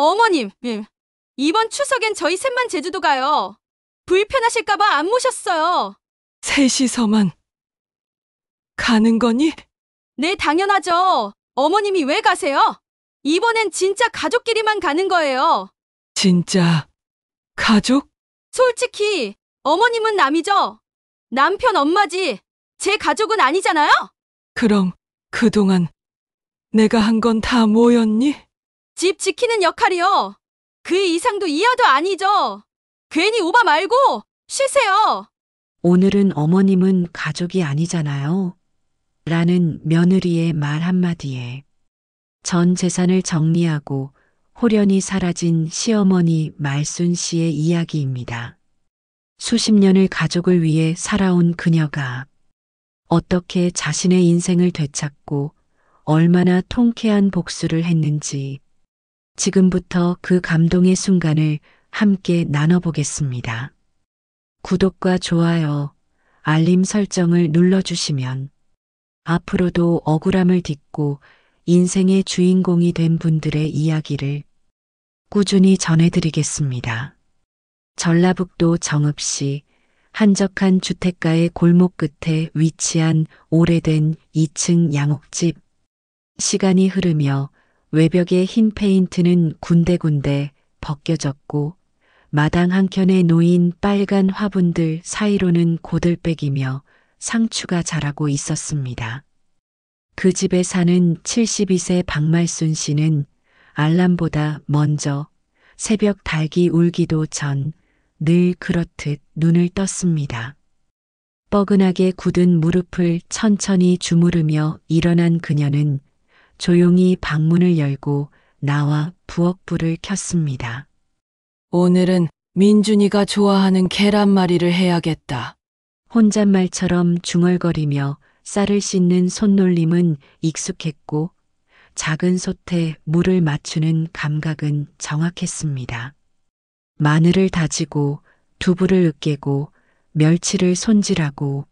어머님, 이번 추석엔 저희 셋만 제주도 가요. 불편하실까봐 안 모셨어요. 셋이서만 가는 거니? 네, 당연하죠. 어머님이 왜 가세요? 이번엔 진짜 가족끼리만 가는 거예요. 진짜 가족? 솔직히 어머님은 남이죠. 남편 엄마지. 제 가족은 아니잖아요? 그럼 그동안 내가 한 건 다 뭐였니? 집 지키는 역할이요. 그 이상도 이하도 아니죠. 괜히 오바 말고 쉬세요. 오늘은 어머님은 가족이 아니잖아요. 라는 며느리의 말 한마디에 전 재산을 정리하고 홀연히 사라진 시어머니 말순 씨의 이야기입니다. 수십 년을 가족을 위해 살아온 그녀가 어떻게 자신의 인생을 되찾고 얼마나 통쾌한 복수를 했는지 지금부터 그 감동의 순간을 함께 나눠보겠습니다. 구독과 좋아요, 알림 설정을 눌러주시면 앞으로도 억울함을 딛고 인생의 주인공이 된 분들의 이야기를 꾸준히 전해드리겠습니다. 전라북도 정읍시 한적한 주택가의 골목 끝에 위치한 오래된 2층 양옥집. 시간이 흐르며 외벽의 흰 페인트는 군데군데 벗겨졌고 마당 한켠에 놓인 빨간 화분들 사이로는 고들빼기며 상추가 자라고 있었습니다. 그 집에 사는 72세 박말순 씨는 알람보다 먼저 새벽 닭이 울기도 전 늘 그렇듯 눈을 떴습니다. 뻐근하게 굳은 무릎을 천천히 주무르며 일어난 그녀는 조용히 방문을 열고 나와 부엌불을 켰습니다. 오늘은 민준이가 좋아하는 계란말이를 해야겠다. 혼잣말처럼 중얼거리며 쌀을 씻는 손놀림은 익숙했고 작은 솥에 물을 맞추는 감각은 정확했습니다. 마늘을 다지고 두부를 으깨고 멸치를 손질하고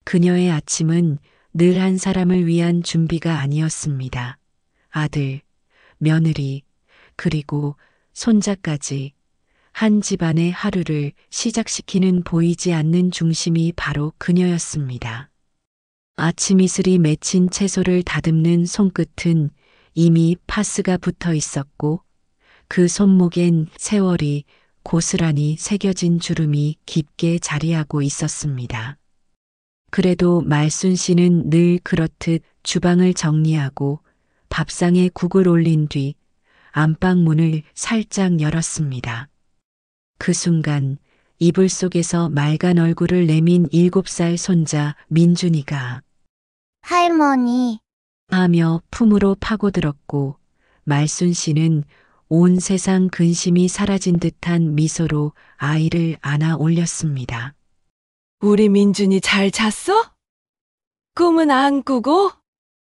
그녀의 아침은 늘 한 사람을 위한 준비가 아니었습니다. 아들, 며느리, 그리고 손자까지 한 집안의 하루를 시작시키는 보이지 않는 중심이 바로 그녀였습니다. 아침 이슬이 맺힌 채소를 다듬는 손끝은 이미 파스가 붙어 있었고 그 손목엔 세월이 고스란히 새겨진 주름이 깊게 자리하고 있었습니다. 그래도 말순 씨는 늘 그렇듯 주방을 정리하고 밥상에 국을 올린 뒤 안방 문을 살짝 열었습니다. 그 순간 이불 속에서 맑은 얼굴을 내민 7살 손자 민준이가 할머니, 하며 품으로 파고들었고 말순 씨는 온 세상 근심이 사라진 듯한 미소로 아이를 안아 올렸습니다. 우리 민준이 잘 잤어? 꿈은 안 꾸고?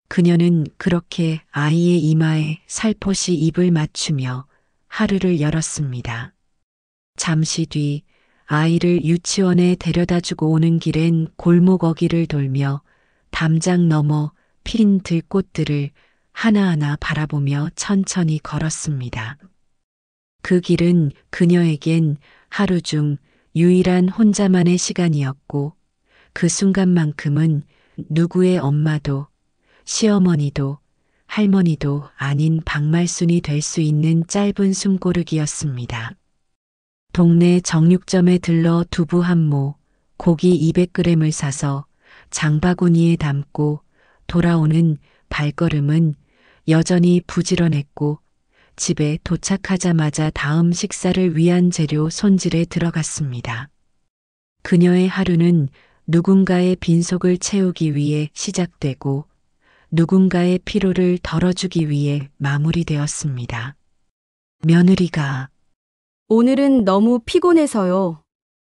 그녀는 그렇게 아이의 이마에 살포시 입을 맞추며 하루를 열었습니다. 잠시 뒤 아이를 유치원에 데려다주고 오는 길엔 골목 어귀를 돌며 담장 너머 핀 들꽃들을 하나하나 바라보며 천천히 걸었습니다. 그 길은 그녀에겐 하루 중 유일한 혼자만의 시간이었고 그 순간만큼은 누구의 엄마도 시어머니도 할머니도 아닌 박말순이 될 수 있는 짧은 숨고르기였습니다. 동네 정육점에 들러 두부 한 모, 고기 200g을 사서 장바구니에 담고 돌아오는 발걸음은 여전히 부지런했고 집에 도착하자마자 다음 식사를 위한 재료 손질에 들어갔습니다. 그녀의 하루는 누군가의 빈속을 채우기 위해 시작되고 누군가의 피로를 덜어주기 위해 마무리되었습니다. 며느리가 오늘은 너무 피곤해서요.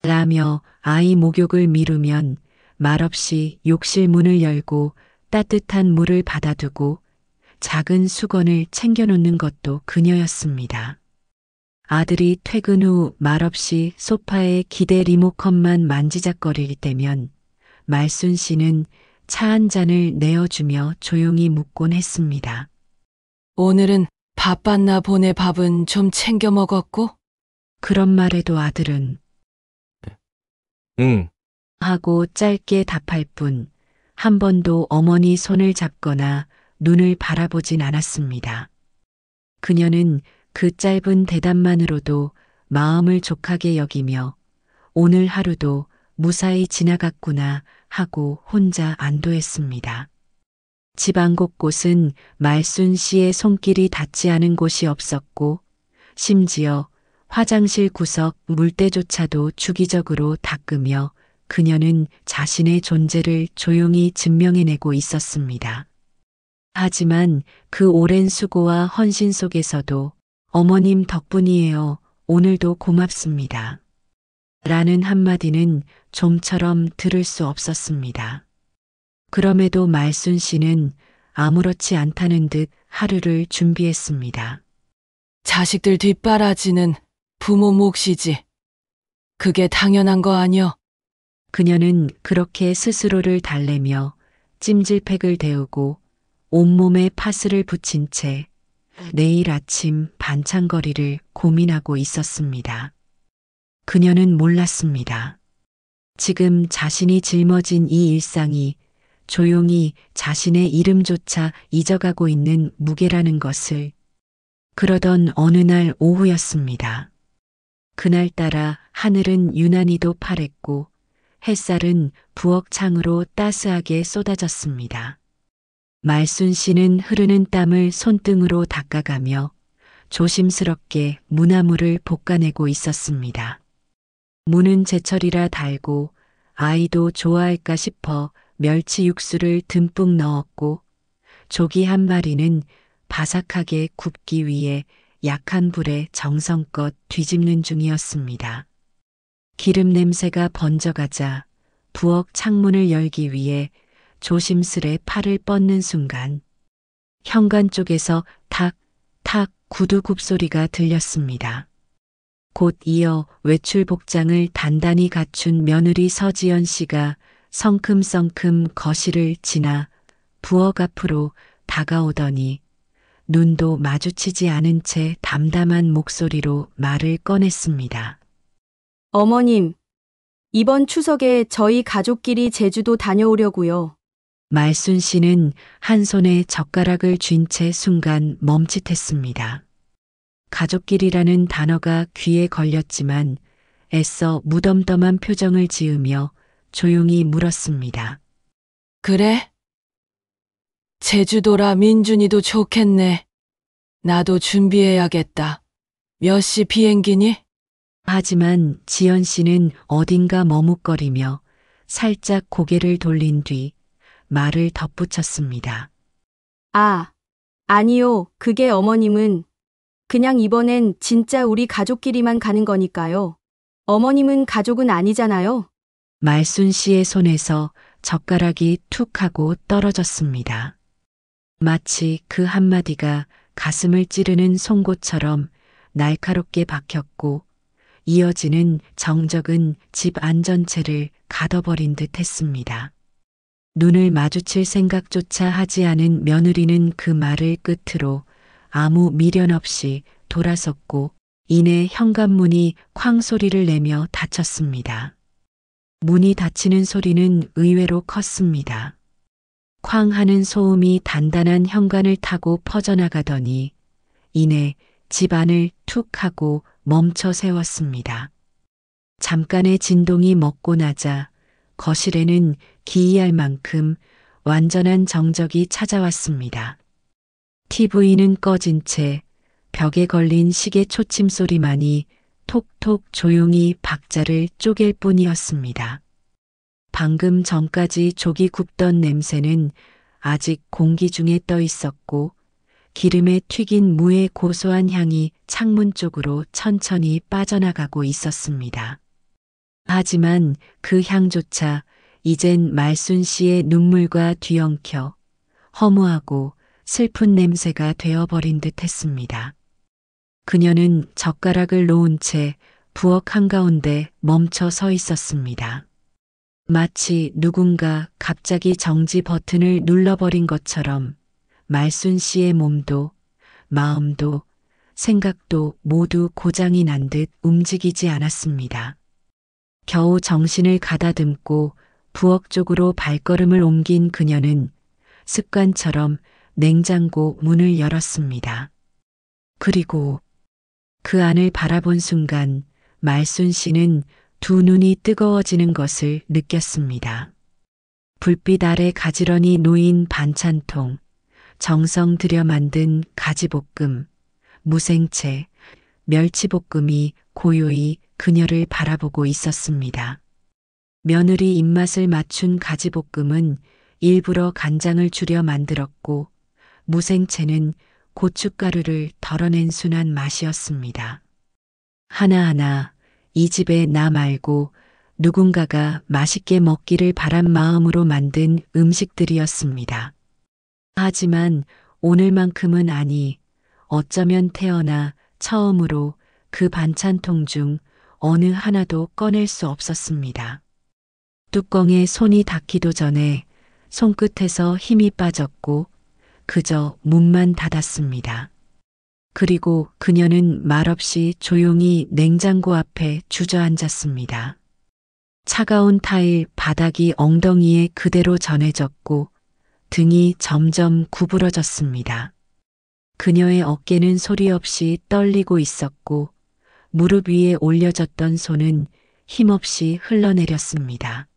라며 아이 목욕을 미루면 말없이 욕실 문을 열고 따뜻한 물을 받아두고 작은 수건을 챙겨놓는 것도 그녀였습니다. 아들이 퇴근 후 말없이 소파에 기대 리모컨만 만지작거릴 때면 말순 씨는 차 한 잔을 내어주며 조용히 묻곤 했습니다. 오늘은 바빴나 보네. 밥은 좀 챙겨 먹었고? 그런 말에도 아들은 응. 하고 짧게 답할 뿐 한 번도 어머니 손을 잡거나 눈을 바라보진 않았습니다. 그녀는 그 짧은 대답만으로도 마음을 족하게 여기며 오늘 하루도 무사히 지나갔구나 하고 혼자 안도했습니다. 집 안 곳곳은 말순 씨의 손길이 닿지 않은 곳이 없었고 심지어 화장실 구석 물때조차도 주기적으로 닦으며 그녀는 자신의 존재를 조용히 증명해내고 있었습니다. 하지만 그 오랜 수고와 헌신 속에서도 어머님 덕분이에요. 오늘도 고맙습니다. 라는 한마디는 좀처럼 들을 수 없었습니다. 그럼에도 말순 씨는 아무렇지 않다는 듯 하루를 준비했습니다. 자식들 뒷바라지는 부모 몫이지. 그게 당연한 거 아니여? 그녀는 그렇게 스스로를 달래며 찜질팩을 데우고 온몸에 파스를 붙인 채 내일 아침 반찬거리를 고민하고 있었습니다. 그녀는 몰랐습니다. 지금 자신이 짊어진 이 일상이 조용히 자신의 이름조차 잊어가고 있는 무게라는 것을. 그러던 어느 날 오후였습니다. 그날따라 하늘은 유난히도 파랬고 햇살은 부엌 창으로 따스하게 쏟아졌습니다. 말순 씨는 흐르는 땀을 손등으로 닦아가며 조심스럽게 무나물을 볶아내고 있었습니다. 무는 제철이라 달고 아이도 좋아할까 싶어 멸치 육수를 듬뿍 넣었고 조기 한 마리는 바삭하게 굽기 위해 약한 불에 정성껏 뒤집는 중이었습니다. 기름 냄새가 번져가자 부엌 창문을 열기 위해 조심스레 팔을 뻗는 순간 현관 쪽에서 탁탁 구두 굽소리가 들렸습니다. 곧 이어 외출 복장을 단단히 갖춘 며느리 서지연 씨가 성큼성큼 거실을 지나 부엌 앞으로 다가오더니 눈도 마주치지 않은 채 담담한 목소리로 말을 꺼냈습니다. 어머님, 이번 추석에 저희 가족끼리 제주도 다녀오려고요. 말순 씨는 한 손에 젓가락을 쥔 채 순간 멈칫했습니다. 가족끼리라는 단어가 귀에 걸렸지만 애써 무덤덤한 표정을 지으며 조용히 물었습니다. 그래? 제주도라 민준이도 좋겠네. 나도 준비해야겠다. 몇 시 비행기니? 하지만 지연 씨는 어딘가 머뭇거리며 살짝 고개를 돌린 뒤 말을 덧붙였습니다. 아, 아니요. 그게 어머님은 그냥 이번엔 진짜 우리 가족끼리만 가는 거니까요. 어머님은 가족은 아니잖아요. 말순 씨의 손에서 젓가락이 툭 하고 떨어졌습니다. 마치 그 한마디가 가슴을 찌르는 송곳처럼 날카롭게 박혔고 이어지는 정적은 집 안전체를 가둬버린 듯 했습니다. 눈을 마주칠 생각조차 하지 않은 며느리는 그 말을 끝으로 아무 미련 없이 돌아섰고 이내 현관문이 쾅 소리를 내며 닫혔습니다. 문이 닫히는 소리는 의외로 컸습니다. 쾅 하는 소음이 단단한 현관을 타고 퍼져나가더니 이내 집 안을 툭 하고 멈춰 세웠습니다. 잠깐의 진동이 먹고 나자 거실에는 기이할 만큼 완전한 정적이 찾아왔습니다. TV는 꺼진 채 벽에 걸린 시계 초침 소리만이 톡톡 조용히 박자를 쪼갤 뿐이었습니다. 방금 전까지 조기 굽던 냄새는 아직 공기 중에 떠 있었고 기름에 튀긴 무의 고소한 향이 창문 쪽으로 천천히 빠져나가고 있었습니다. 하지만 그 향조차 이젠 말순 씨의 눈물과 뒤엉켜 허무하고 슬픈 냄새가 되어버린 듯 했습니다. 그녀는 젓가락을 놓은 채 부엌 한가운데 멈춰 서 있었습니다. 마치 누군가 갑자기 정지 버튼을 눌러버린 것처럼 말순 씨의 몸도 마음도 생각도 모두 고장이 난 듯 움직이지 않았습니다. 겨우 정신을 가다듬고 부엌 쪽으로 발걸음을 옮긴 그녀는 습관처럼 냉장고 문을 열었습니다. 그리고 그 안을 바라본 순간 말순 씨는 두 눈이 뜨거워지는 것을 느꼈습니다. 불빛 아래 가지런히 놓인 반찬통, 정성 들여 만든 가지볶음, 무생채, 멸치볶음이 고요히 그녀를 바라보고 있었습니다. 며느리 입맛을 맞춘 가지볶음은 일부러 간장을 줄여 만들었고 무생채는 고춧가루를 덜어낸 순한 맛이었습니다. 하나하나 이 집에 나 말고 누군가가 맛있게 먹기를 바란 마음으로 만든 음식들이었습니다. 하지만 오늘만큼은 아니, 어쩌면 태어나 처음으로 그 반찬통 중 어느 하나도 꺼낼 수 없었습니다. 뚜껑에 손이 닿기도 전에 손끝에서 힘이 빠졌고 그저 문만 닫았습니다. 그리고 그녀는 말없이 조용히 냉장고 앞에 주저앉았습니다. 차가운 타일 바닥이 엉덩이에 그대로 전해졌고 등이 점점 구부러졌습니다. 그녀의 어깨는 소리 없이 떨리고 있었고 무릎 위에 올려졌던 손은 힘없이 흘러내렸습니다.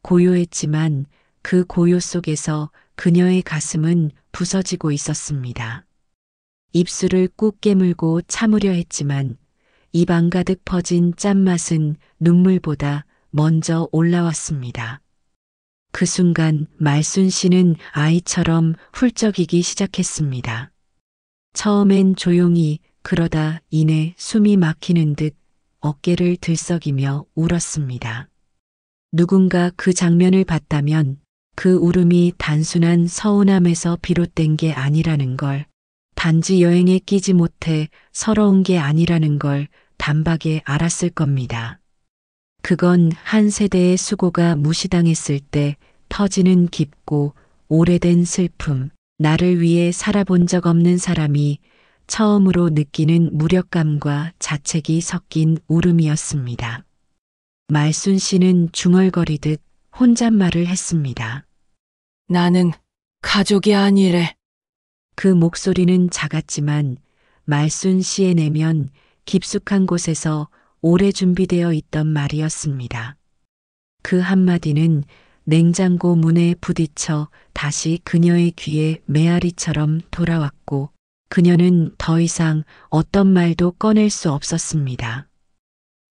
고요했지만 그 고요 속에서 그녀의 가슴은 부서지고 있었습니다. 입술을 꾹 깨물고 참으려 했지만 입 안 가득 퍼진 짠맛은 눈물보다 먼저 올라왔습니다. 그 순간 말순 씨는 아이처럼 훌쩍이기 시작했습니다. 처음엔 조용히, 그러다 이내 숨이 막히는 듯 어깨를 들썩이며 울었습니다. 누군가 그 장면을 봤다면 그 울음이 단순한 서운함에서 비롯된 게 아니라는 걸, 단지 여행에 끼지 못해 서러운 게 아니라는 걸 단박에 알았을 겁니다. 그건 한 세대의 수고가 무시당했을 때 터지는 깊고 오래된 슬픔, 나를 위해 살아본 적 없는 사람이 처음으로 느끼는 무력감과 자책이 섞인 울음이었습니다. 말순 씨는 중얼거리듯 혼잣말을 했습니다. 나는 가족이 아니래. 그 목소리는 작았지만 말순 씨의 내면 깊숙한 곳에서 오래 준비되어 있던 말이었습니다. 그 한마디는 냉장고 문에 부딪혀 다시 그녀의 귀에 메아리처럼 돌아왔고 그녀는 더 이상 어떤 말도 꺼낼 수 없었습니다.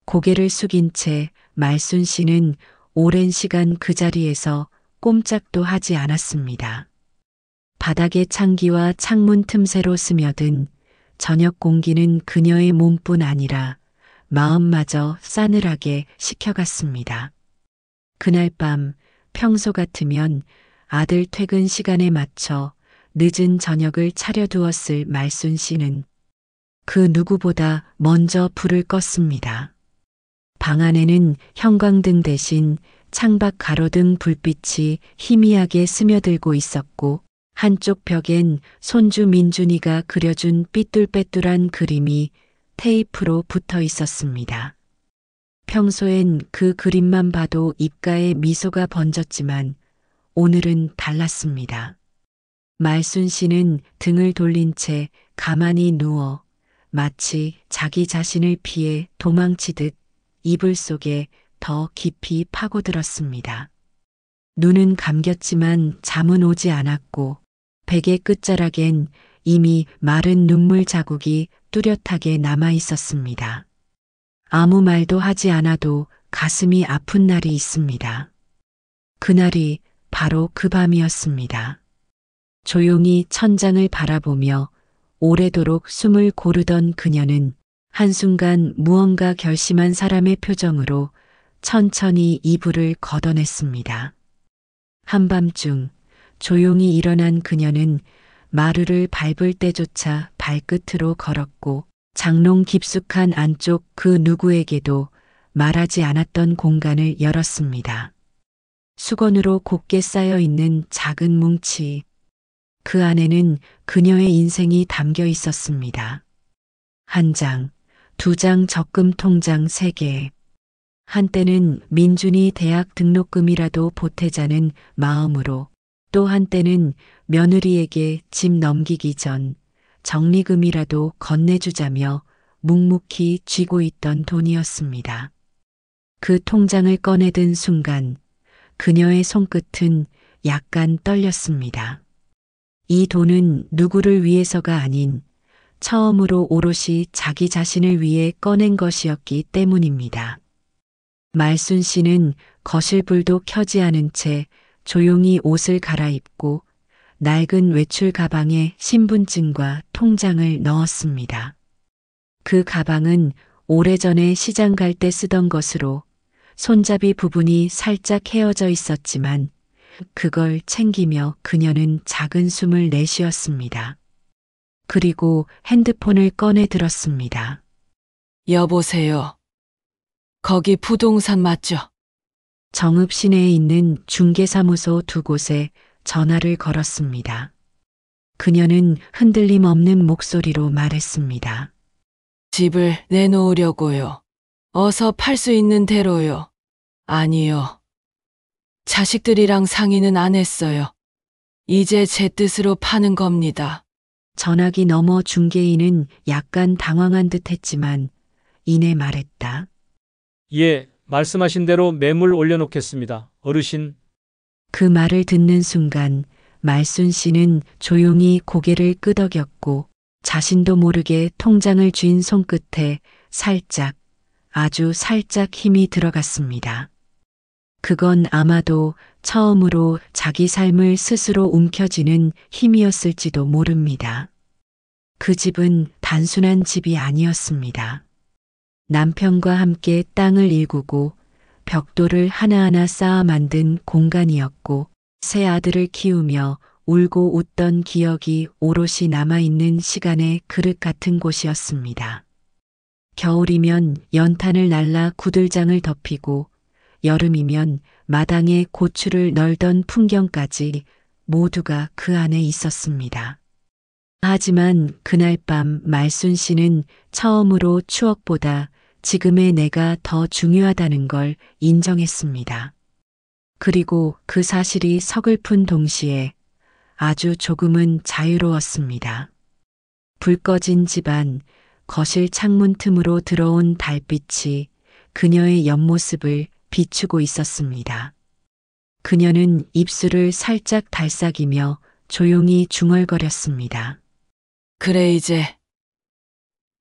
고개를 숙인 채 말순 씨는 오랜 시간 그 자리에서 꼼짝도 하지 않았습니다. 바닥의 창기와 창문 틈새로 스며든 저녁 공기는 그녀의 몸뿐 아니라 마음마저 싸늘하게 식혀갔습니다. 그날 밤 평소 같으면 아들 퇴근 시간에 맞춰 늦은 저녁을 차려두었을 말순 씨는 그 누구보다 먼저 불을 껐습니다. 방 안에는 형광등 대신 창밖 가로등 불빛이 희미하게 스며들고 있었고 한쪽 벽엔 손주 민준이가 그려준 삐뚤빼뚤한 그림이 테이프로 붙어 있었습니다. 평소엔 그 그림만 봐도 입가에 미소가 번졌지만 오늘은 달랐습니다. 말순 씨는 등을 돌린 채 가만히 누워 마치 자기 자신을 피해 도망치듯 이불 속에 더 깊이 파고들었습니다. 눈은 감겼지만 잠은 오지 않았고 베개 끝자락엔 이미 마른 눈물 자국이 뚜렷하게 남아 있었습니다. 아무 말도 하지 않아도 가슴이 아픈 날이 있습니다. 그날이 바로 그 밤이었습니다. 조용히 천장을 바라보며 오래도록 숨을 고르던 그녀는 한순간 무언가 결심한 사람의 표정으로 천천히 이불을 걷어냈습니다. 한밤중 조용히 일어난 그녀는 마루를 밟을 때조차 발끝으로 걸었고 장롱 깊숙한 안쪽 그 누구에게도 말하지 않았던 공간을 열었습니다. 수건으로 곱게 쌓여 있는 작은 뭉치, 그 안에는 그녀의 인생이 담겨 있었습니다. 한 장, 두 장 적금 통장 3개. 한때는 민준이 대학 등록금이라도 보태자는 마음으로, 또 한때는 며느리에게 집 넘기기 전 적리금이라도 건네주자며 묵묵히 쥐고 있던 돈이었습니다. 그 통장을 꺼내든 순간 그녀의 손끝은 약간 떨렸습니다. 이 돈은 누구를 위해서가 아닌 처음으로 오롯이 자기 자신을 위해 꺼낸 것이었기 때문입니다. 말순 씨는 거실 불도 켜지 않은 채 조용히 옷을 갈아입고 낡은 외출 가방에 신분증과 통장을 넣었습니다. 그 가방은 오래전에 시장 갈 때 쓰던 것으로 손잡이 부분이 살짝 헤어져 있었지만 그걸 챙기며 그녀는 작은 숨을 내쉬었습니다. 그리고 핸드폰을 꺼내 들었습니다. 여보세요. 거기 부동산 맞죠? 정읍 시내에 있는 중개사무소 2곳에 전화를 걸었습니다. 그녀는 흔들림 없는 목소리로 말했습니다. 집을 내놓으려고요. 어서 팔 수 있는 대로요. 아니요. 자식들이랑 상의는 안 했어요. 이제 제 뜻으로 파는 겁니다. 전화기 너머 중개인은 약간 당황한 듯 했지만 이내 말했다. 예, 말씀하신 대로 매물 올려놓겠습니다. 어르신. 그 말을 듣는 순간 말순 씨는 조용히 고개를 끄덕였고 자신도 모르게 통장을 쥔 손끝에 살짝, 아주 살짝 힘이 들어갔습니다. 그건 아마도 처음으로 자기 삶을 스스로 움켜쥐는 힘이었을지도 모릅니다. 그 집은 단순한 집이 아니었습니다. 남편과 함께 땅을 일구고 벽돌을 하나하나 쌓아 만든 공간이었고 세 아들을 키우며 울고 웃던 기억이 오롯이 남아있는 시간의 그릇 같은 곳이었습니다. 겨울이면 연탄을 날라 구들장을 덮이고 여름이면 마당에 고추를 널던 풍경까지 모두가 그 안에 있었습니다. 하지만 그날 밤 말순 씨는 처음으로 추억보다 지금의 내가 더 중요하다는 걸 인정했습니다. 그리고 그 사실이 서글픈 동시에 아주 조금은 자유로웠습니다. 불 꺼진 집안, 거실 창문 틈으로 들어온 달빛이 그녀의 옆모습을 비추고 있었습니다. 그녀는 입술을 살짝 달싹이며 조용히 중얼거렸습니다. 그래 이제.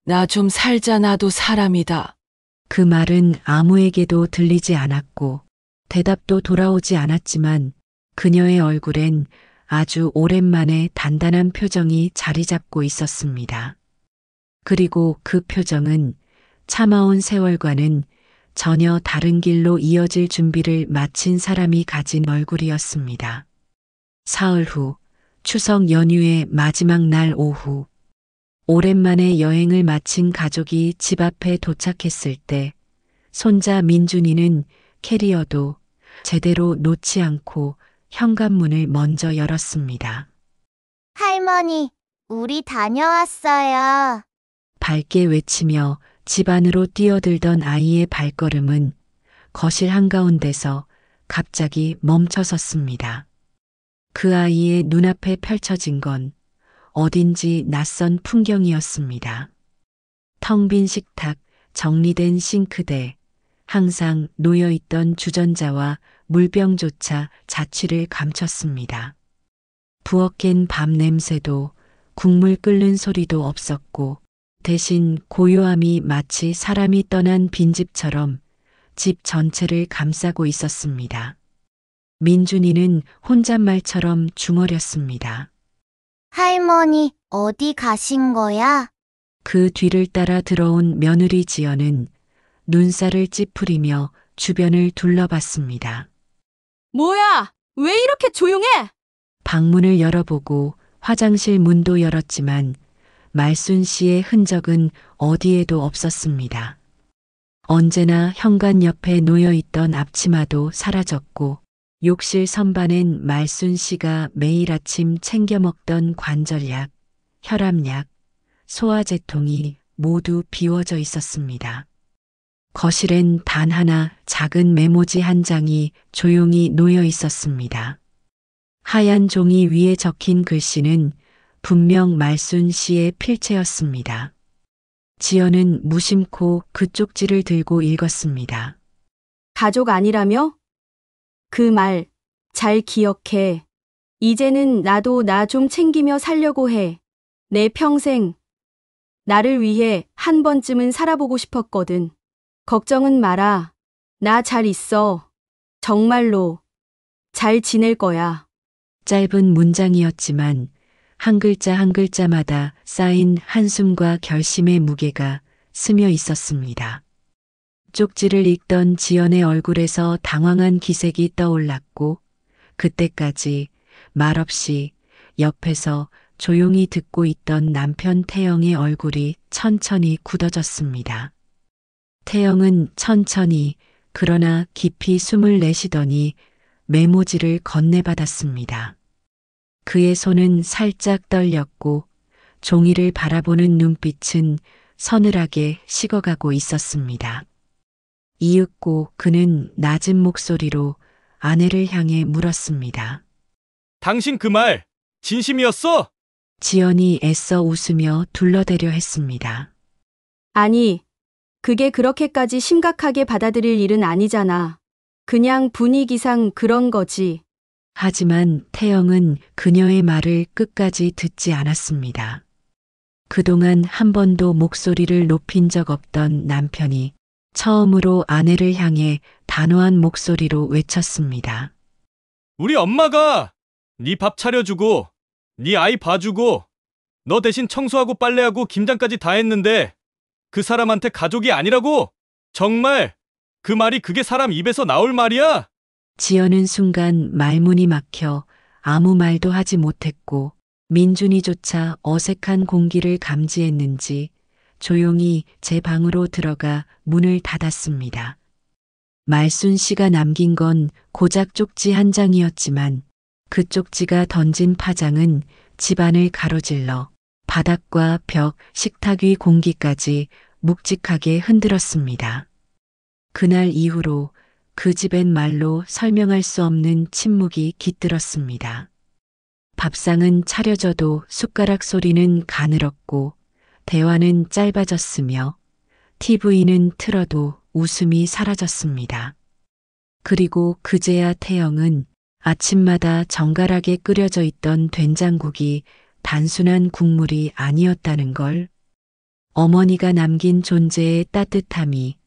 나 좀 살자 나도 사람이다. 그 말은 아무에게도 들리지 않았고 대답도 돌아오지 않았지만 그녀의 얼굴엔 아주 오랜만에 단단한 표정이 자리 잡고 있었습니다. 그리고 그 표정은 참아온 세월과는 전혀 다른 길로 이어질 준비를 마친 사람이 가진 얼굴이었습니다. 사흘 후, 추석 연휴의 마지막 날 오후, 오랜만에 여행을 마친 가족이 집 앞에 도착했을 때 손자 민준이는 캐리어도 제대로 놓지 않고 현관문을 먼저 열었습니다. 할머니, 우리 다녀왔어요. 밝게 외치며 집 안으로 뛰어들던 아이의 발걸음은 거실 한가운데서 갑자기 멈춰섰습니다. 그 아이의 눈앞에 펼쳐진 건 어딘지 낯선 풍경이었습니다. 텅 빈 식탁, 정리된 싱크대, 항상 놓여있던 주전자와 물병조차 자취를 감췄습니다. 부엌엔 밥 냄새도 국물 끓는 소리도 없었고 대신 고요함이 마치 사람이 떠난 빈집처럼 집 전체를 감싸고 있었습니다. 민준이는 혼잣말처럼 중얼였습니다. 할머니, 어디 가신 거야? 그 뒤를 따라 들어온 며느리 지연은 눈살을 찌푸리며 주변을 둘러봤습니다. 뭐야? 왜 이렇게 조용해? 방문을 열어보고 화장실 문도 열었지만 말순 씨의 흔적은 어디에도 없었습니다. 언제나 현관 옆에 놓여있던 앞치마도 사라졌고 욕실 선반엔 말순 씨가 매일 아침 챙겨 먹던 관절약, 혈압약, 소화제통이 모두 비워져 있었습니다. 거실엔 단 하나 작은 메모지 한 장이 조용히 놓여 있었습니다. 하얀 종이 위에 적힌 글씨는 분명 말순 씨의 필체였습니다. 지연은 무심코 그 쪽지를 들고 읽었습니다. 가족 아니라며? 그 말 잘 기억해. 이제는 나도 나 좀 챙기며 살려고 해. 내 평생 나를 위해 한 번쯤은 살아보고 싶었거든. 걱정은 마라. 나 잘 있어. 정말로 잘 지낼 거야. 짧은 문장이었지만 한 글자 한 글자마다 쌓인 한숨과 결심의 무게가 스며 있었습니다. 쪽지를 읽던 지연의 얼굴에서 당황한 기색이 떠올랐고 그때까지 말없이 옆에서 조용히 듣고 있던 남편 태영의 얼굴이 천천히 굳어졌습니다. 태영은 천천히 그러나 깊이 숨을 내쉬더니 메모지를 건네받았습니다. 그의 손은 살짝 떨렸고 종이를 바라보는 눈빛은 서늘하게 식어가고 있었습니다. 이윽고 그는 낮은 목소리로 아내를 향해 물었습니다. 당신 그 말 진심이었어? 지연이 애써 웃으며 둘러대려 했습니다. 아니, 그게 그렇게까지 심각하게 받아들일 일은 아니잖아. 그냥 분위기상 그런 거지. 하지만 태영은 그녀의 말을 끝까지 듣지 않았습니다. 그동안 한 번도 목소리를 높인 적 없던 남편이 처음으로 아내를 향해 단호한 목소리로 외쳤습니다. 우리 엄마가 네 밥 차려주고 네 아이 봐주고 너 대신 청소하고 빨래하고 김장까지 다 했는데 그 사람한테 가족이 아니라고? 정말 그 말이 그게 사람 입에서 나올 말이야? 지연은 순간 말문이 막혀 아무 말도 하지 못했고 민준이조차 어색한 공기를 감지했는지 조용히 제 방으로 들어가 문을 닫았습니다. 말순 씨가 남긴 건 고작 쪽지 한 장이었지만 그 쪽지가 던진 파장은 집안을 가로질러 바닥과 벽, 식탁 위 공기까지 묵직하게 흔들었습니다. 그날 이후로 그 집엔 말로 설명할 수 없는 침묵이 깃들었습니다. 밥상은 차려져도 숟가락 소리는 가늘었고 대화는 짧아졌으며 TV는 틀어도 웃음이 사라졌습니다. 그리고 그제야 태영은 아침마다 정갈하게 끓여져 있던 된장국이 단순한 국물이 아니었다는 걸, 어머니가 남긴 존재의 따뜻함이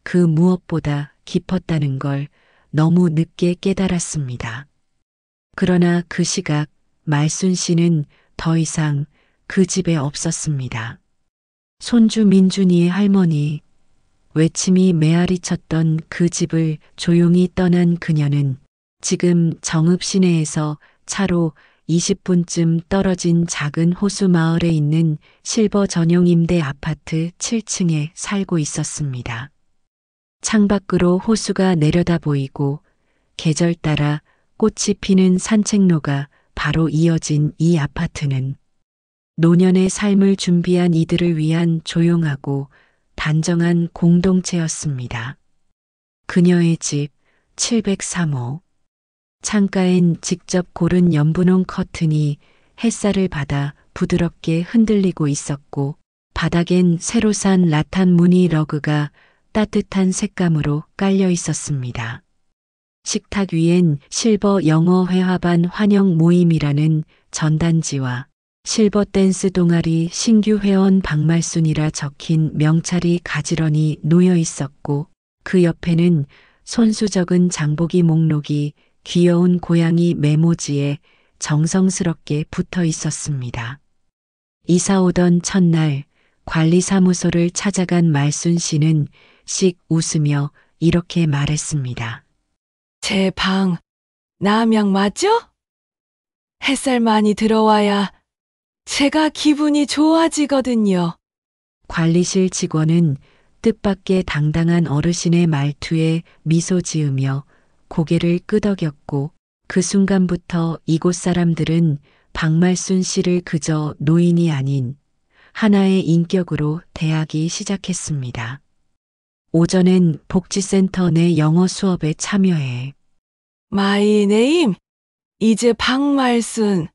그 무엇보다 깊었다는 걸 너무 늦게 깨달았습니다. 그러나 그 시각 말순 씨는 더 이상 그 집에 없었습니다. 손주 민준이의 할머니, 외침이 메아리 쳤던 그 집을 조용히 떠난 그녀는 지금 정읍 시내에서 차로 20분쯤 떨어진 작은 호수 마을에 있는 실버 전용 임대 아파트 7층에 살고 있었습니다. 창밖으로 호수가 내려다 보이고 계절 따라 꽃이 피는 산책로가 바로 이어진 이 아파트는 노년의 삶을 준비한 이들을 위한 조용하고 단정한 공동체였습니다. 그녀의 집 703호. 창가엔 직접 고른 연분홍 커튼이 햇살을 받아 부드럽게 흔들리고 있었고 바닥엔 새로 산 라탄 무늬 러그가 따뜻한 색감으로 깔려 있었습니다. 식탁 위엔 실버 영어 회화반 환영 모임이라는 전단지와 실버 댄스 동아리 신규 회원 박말순이라 적힌 명찰이 가지런히 놓여 있었고 그 옆에는 손수 적은 장보기 목록이 귀여운 고양이 메모지에 정성스럽게 붙어 있었습니다. 이사 오던 첫날 관리사무소를 찾아간 말순 씨는 씩 웃으며 이렇게 말했습니다. 제 방 남양 맞죠? 햇살 많이 들어와야 제가 기분이 좋아지거든요. 관리실 직원은 뜻밖의 당당한 어르신의 말투에 미소 지으며 고개를 끄덕였고 그 순간부터 이곳 사람들은 박말순 씨를 그저 노인이 아닌 하나의 인격으로 대하기 시작했습니다. 오전엔 복지센터 내 영어 수업에 참여해 마이 네임, 이제 박말순.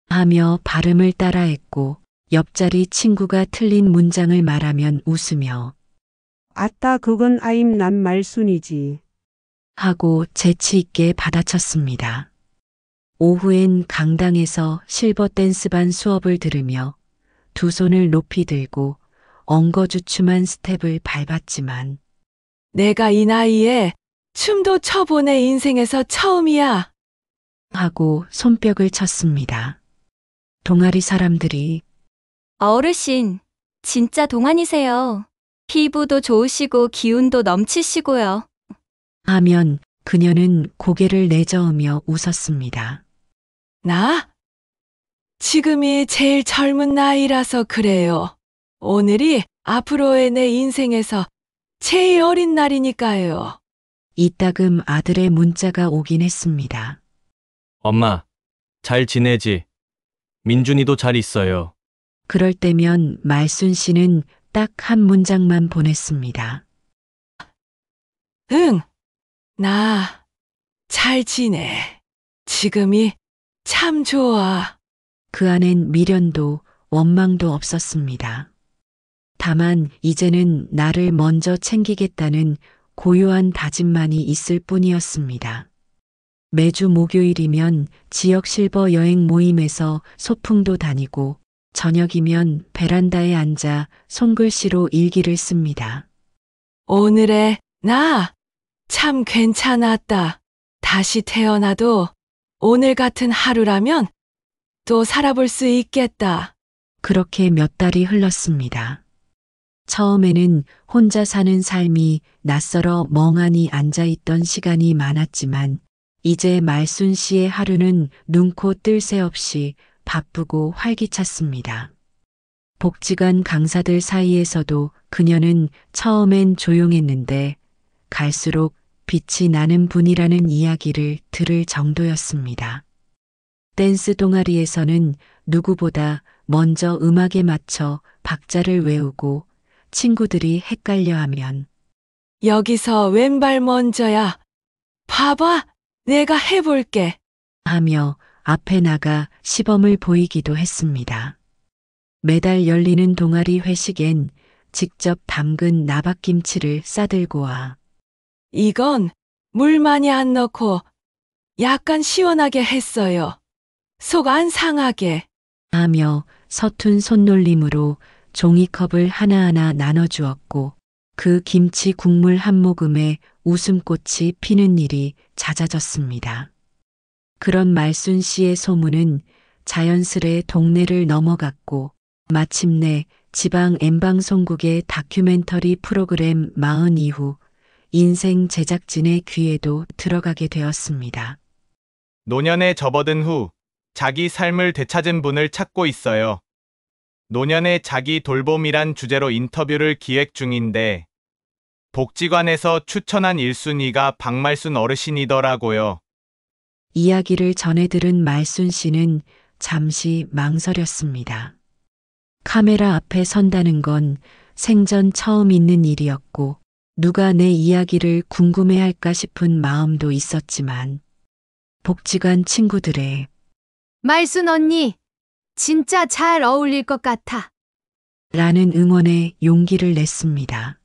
하며 발음을 따라했고 옆자리 친구가 틀린 문장을 말하면 웃으며 아따, 그건 아임 난 말순이지. 하고 재치 있게 받아쳤습니다. 오후엔 강당에서 실버 댄스반 수업을 들으며 두 손을 높이 들고 엉거주춤한 스텝을 밟았지만 내가 이 나이에 춤도 춰본 애 인생에서 처음이야. 하고 손뼉을 쳤습니다. 동아리 사람들이 어르신, 진짜 동안이세요. 피부도 좋으시고 기운도 넘치시고요. 하면 그녀는 고개를 내저으며 웃었습니다. 나? 지금이 제일 젊은 나이라서 그래요. 오늘이 앞으로의 내 인생에서 제일 어린 날이니까요. 이따금 아들의 문자가 오긴 했습니다. 엄마, 잘 지내지? 민준이도 잘 있어요. 그럴 때면 말순 씨는 딱 한 문장만 보냈습니다. 응, 나 잘 지내. 지금이 참 좋아. 그 안엔 미련도 원망도 없었습니다. 다만 이제는 나를 먼저 챙기겠다는 고요한 다짐만이 있을 뿐이었습니다. 매주 목요일이면 지역 실버 여행 모임에서 소풍도 다니고 저녁이면 베란다에 앉아 손글씨로 일기를 씁니다. 오늘의 나 참 괜찮았다. 다시 태어나도 오늘 같은 하루라면 또 살아볼 수 있겠다. 그렇게 몇 달이 흘렀습니다. 처음에는 혼자 사는 삶이 낯설어 멍하니 앉아있던 시간이 많았지만 이제 말순 씨의 하루는 눈코 뜰 새 없이 바쁘고 활기찼습니다. 복지관 강사들 사이에서도 그녀는 처음엔 조용했는데 갈수록 빛이 나는 분이라는 이야기를 들을 정도였습니다. 댄스 동아리에서는 누구보다 먼저 음악에 맞춰 박자를 외우고 친구들이 헷갈려하면 여기서 왼발 먼저야. 봐봐, 내가 해볼게. 하며 앞에 나가 시범을 보이기도 했습니다. 매달 열리는 동아리 회식엔 직접 담근 나박김치를 싸들고 와 이건 물 많이 안 넣고 약간 시원하게 했어요. 속 안 상하게. 하며 서툰 손놀림으로 종이컵을 하나하나 나눠주었고 그 김치 국물 한 모금에 웃음꽃이 피는 일이 잦아졌습니다. 그런 말순 씨의 소문은 자연스레 동네를 넘어갔고 마침내 지방 N방송국의 다큐멘터리 프로그램 40 이후 인생 제작진의 귀에도 들어가게 되었습니다. 노년에 접어든 후 자기 삶을 되찾은 분을 찾고 있어요. 노년의 자기 돌봄이란 주제로 인터뷰를 기획 중인데 복지관에서 추천한 1순위가 박말순 어르신이더라고요. 이야기를 전해 들은 말순 씨는 잠시 망설였습니다. 카메라 앞에 선다는 건 생전 처음 있는 일이었고 누가 내 이야기를 궁금해할까 싶은 마음도 있었지만 복지관 친구들의 말순 언니, 진짜 잘 어울릴 것 같아. 라는 응원에 용기를 냈습니다.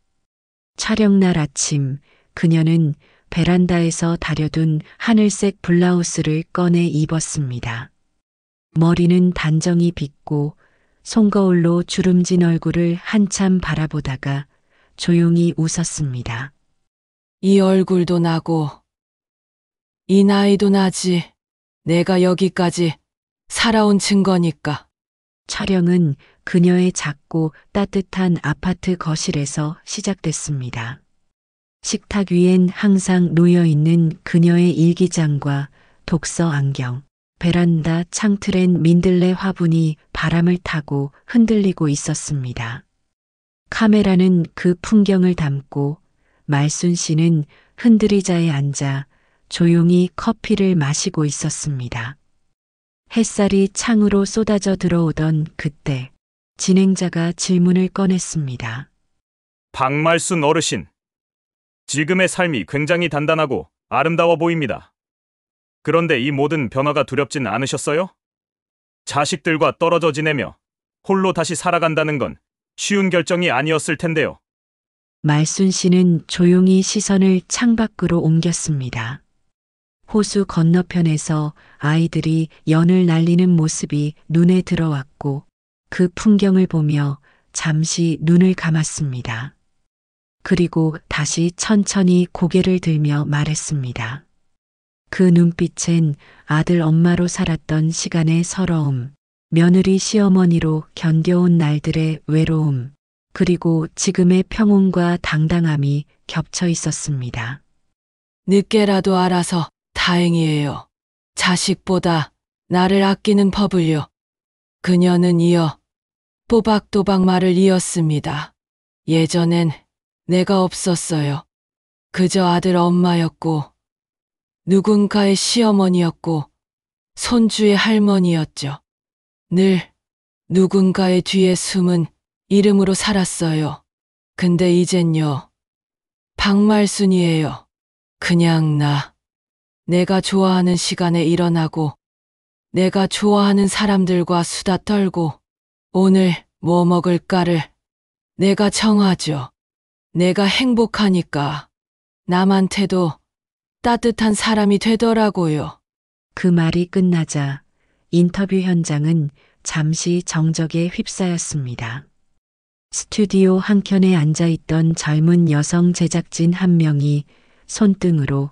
촬영날 아침 그녀는 베란다에서 다려둔 하늘색 블라우스를 꺼내 입었습니다. 머리는 단정히 빗고 손거울로 주름진 얼굴을 한참 바라보다가 조용히 웃었습니다. 이 얼굴도 나고 이 나이도 나지. 내가 여기까지 살아온 증거니까. 촬영은 그녀의 작고 따뜻한 아파트 거실에서 시작됐습니다. 식탁 위엔 항상 놓여있는 그녀의 일기장과 독서 안경, 베란다 창틀엔 민들레 화분이 바람을 타고 흔들리고 있었습니다. 카메라는 그 풍경을 담고 말순 씨는 흔들의자에 앉아 조용히 커피를 마시고 있었습니다. 햇살이 창으로 쏟아져 들어오던 그때 진행자가 질문을 꺼냈습니다. 박말순 어르신. 지금의 삶이 굉장히 단단하고 아름다워 보입니다. 그런데 이 모든 변화가 두렵진 않으셨어요? 자식들과 떨어져 지내며 홀로 다시 살아간다는 건 쉬운 결정이 아니었을 텐데요. 말순 씨는 조용히 시선을 창밖으로 옮겼습니다. 호수 건너편에서 아이들이 연을 날리는 모습이 눈에 들어왔고 그 풍경을 보며 잠시 눈을 감았습니다. 그리고 다시 천천히 고개를 들며 말했습니다. 그 눈빛엔 아들 엄마로 살았던 시간의 서러움, 며느리 시어머니로 견뎌온 날들의 외로움, 그리고 지금의 평온과 당당함이 겹쳐 있었습니다. 늦게라도 알아서 다행이에요. 자식보다 나를 아끼는 법을요. 그녀는 이어 또박또박 말을 이었습니다. 예전엔 내가 없었어요. 그저 아들 엄마였고 누군가의 시어머니였고 손주의 할머니였죠. 늘 누군가의 뒤에 숨은 이름으로 살았어요. 근데 이젠요. 박말순이에요. 그냥 나. 내가 좋아하는 시간에 일어나고 내가 좋아하는 사람들과 수다 떨고 오늘 뭐 먹을까를 내가 정하죠. 내가 행복하니까 남한테도 따뜻한 사람이 되더라고요. 그 말이 끝나자 인터뷰 현장은 잠시 정적에 휩싸였습니다. 스튜디오 한켠에 앉아있던 젊은 여성 제작진 한 명이 손등으로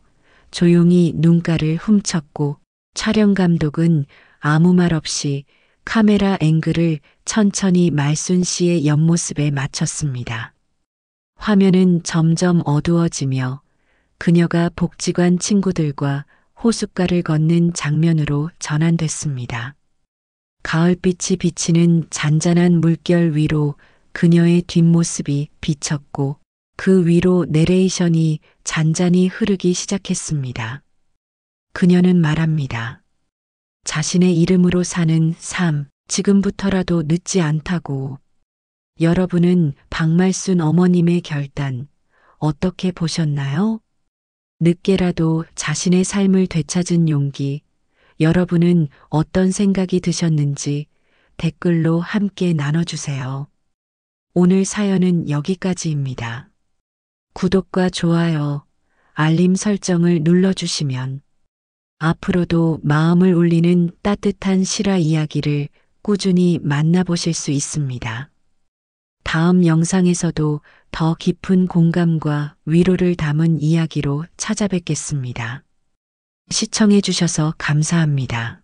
조용히 눈가를 훔쳤고 촬영 감독은 아무 말 없이 카메라 앵글을 천천히 말순 씨의 옆모습에 맞췄습니다. 화면은 점점 어두워지며 그녀가 복지관 친구들과 호숫가를 걷는 장면으로 전환됐습니다. 가을빛이 비치는 잔잔한 물결 위로 그녀의 뒷모습이 비쳤고 그 위로 내레이션이 잔잔히 흐르기 시작했습니다. 그녀는 말합니다. 자신의 이름으로 사는 삶, 지금부터라도 늦지 않다고. 여러분은 박말순 어머님의 결단, 어떻게 보셨나요? 늦게라도 자신의 삶을 되찾은 용기, 여러분은 어떤 생각이 드셨는지 댓글로 함께 나눠주세요. 오늘 사연은 여기까지입니다. 구독과 좋아요, 알림 설정을 눌러주시면 앞으로도 마음을 울리는 따뜻한 실화 이야기를 꾸준히 만나보실 수 있습니다. 다음 영상에서도 더 깊은 공감과 위로를 담은 이야기로 찾아뵙겠습니다. 시청해주셔서 감사합니다.